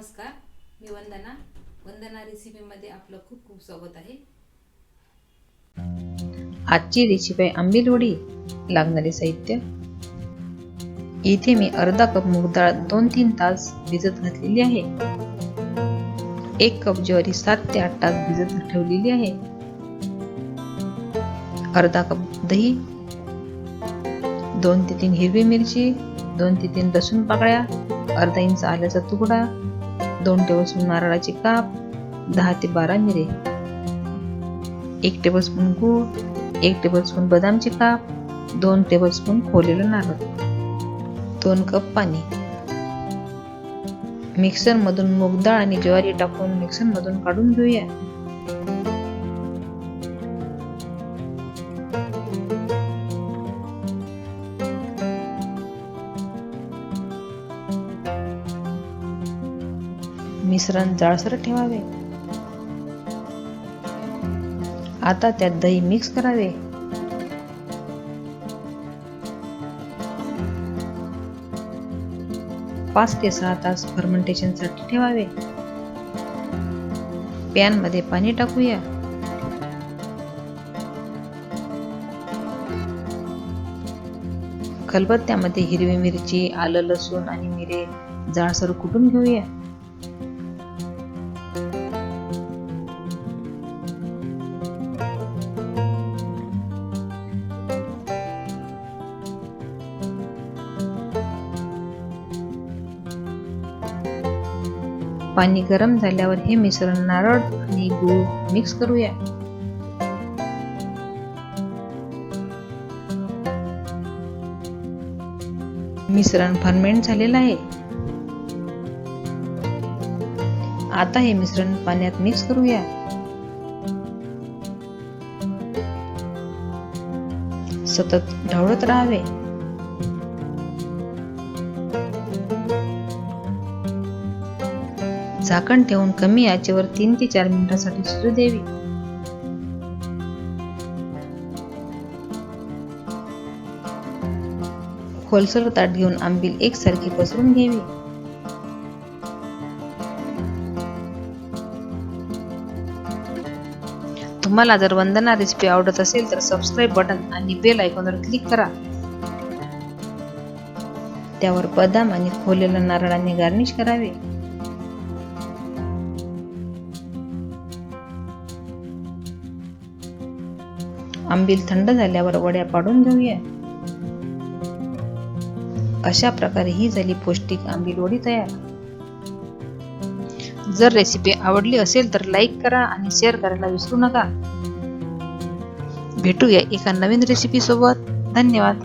नमस्कार, मी वंदना रेसिपीमध्ये आपलं खूप खूप स्वागत आहे। आजची रेसिपी आहे आंबील वडी। लागणारे साहित्य: इथे मी अर्धा कप मूग डाळ 2-3 तास भिजत घातलेली आहे। 1 कप ज्वारी 7 ते 8 तास भिजत ठेवलेली आहे। अर्धा कप दही, 2 ते 3 हिरवी मिरची, 2 ते 3 लसूण पाकळ्या, अर्धा इंच आल्याचा तुकडा, 2 टेबलस्पून नारळाचे काप, 10 ते 12 मिरे, 1 टेबलस्पून गूळ, 1 टेबलस्पून बदामचे काप, 2 टेबलस्पून खोवलेलं नारळ, 2 कप पाणी। मिक्सर मधून मूग डाळ आणि ज्वारी टाकून मिक्सर मधून काढून घेऊया। मिश्रण जाडसर ठेवावे। आता त्यात दही मिक्स करावे। पाच ते 6 तास फर्मेंटेशन साठी ठेवावे। पॅन मध्ये पाणी टाकूया। खलबत्त्यामध्ये हिरवी मिरची, आलं, लसूण आणि मिरे जाडसर कुटून घेऊया। पाणी गरम झाल्यावर हे मिश्रण नारळ आणि गूळ मिक्स करूया। मिश्रण फर्मेंट झालेलं आहे। आता हे मिश्रण पाण्यात मिक्स करूया। सतत ढवळत राहावे। झाकण ठेवून कमी आचेवर 3 ते 4 मिनिटांसाठी शिजू द्यावी। खोलसर ताट घेऊन आंबील एकसारखी पसरून घ्यावी। तुम्हाला जर वंदना रेसिपी आवडत असेल तर सबस्क्राईब बटन आणि बेल आयकॉनवर क्लिक करा। त्यावर बदाम आणि खोवलेल्या नारळाने गार्निश करावे। आंबील थंड झाल्यावर वड्या पाडून घेऊया। अशा प्रकारे ही झाली पौष्टिक आंबील वडी तयार। जर रेसिपी आवडली असेल तर लाईक करा आणि शेअर करायला विसरू नका। भेटूया एका नवीन रेसिपी सोबत। धन्यवाद।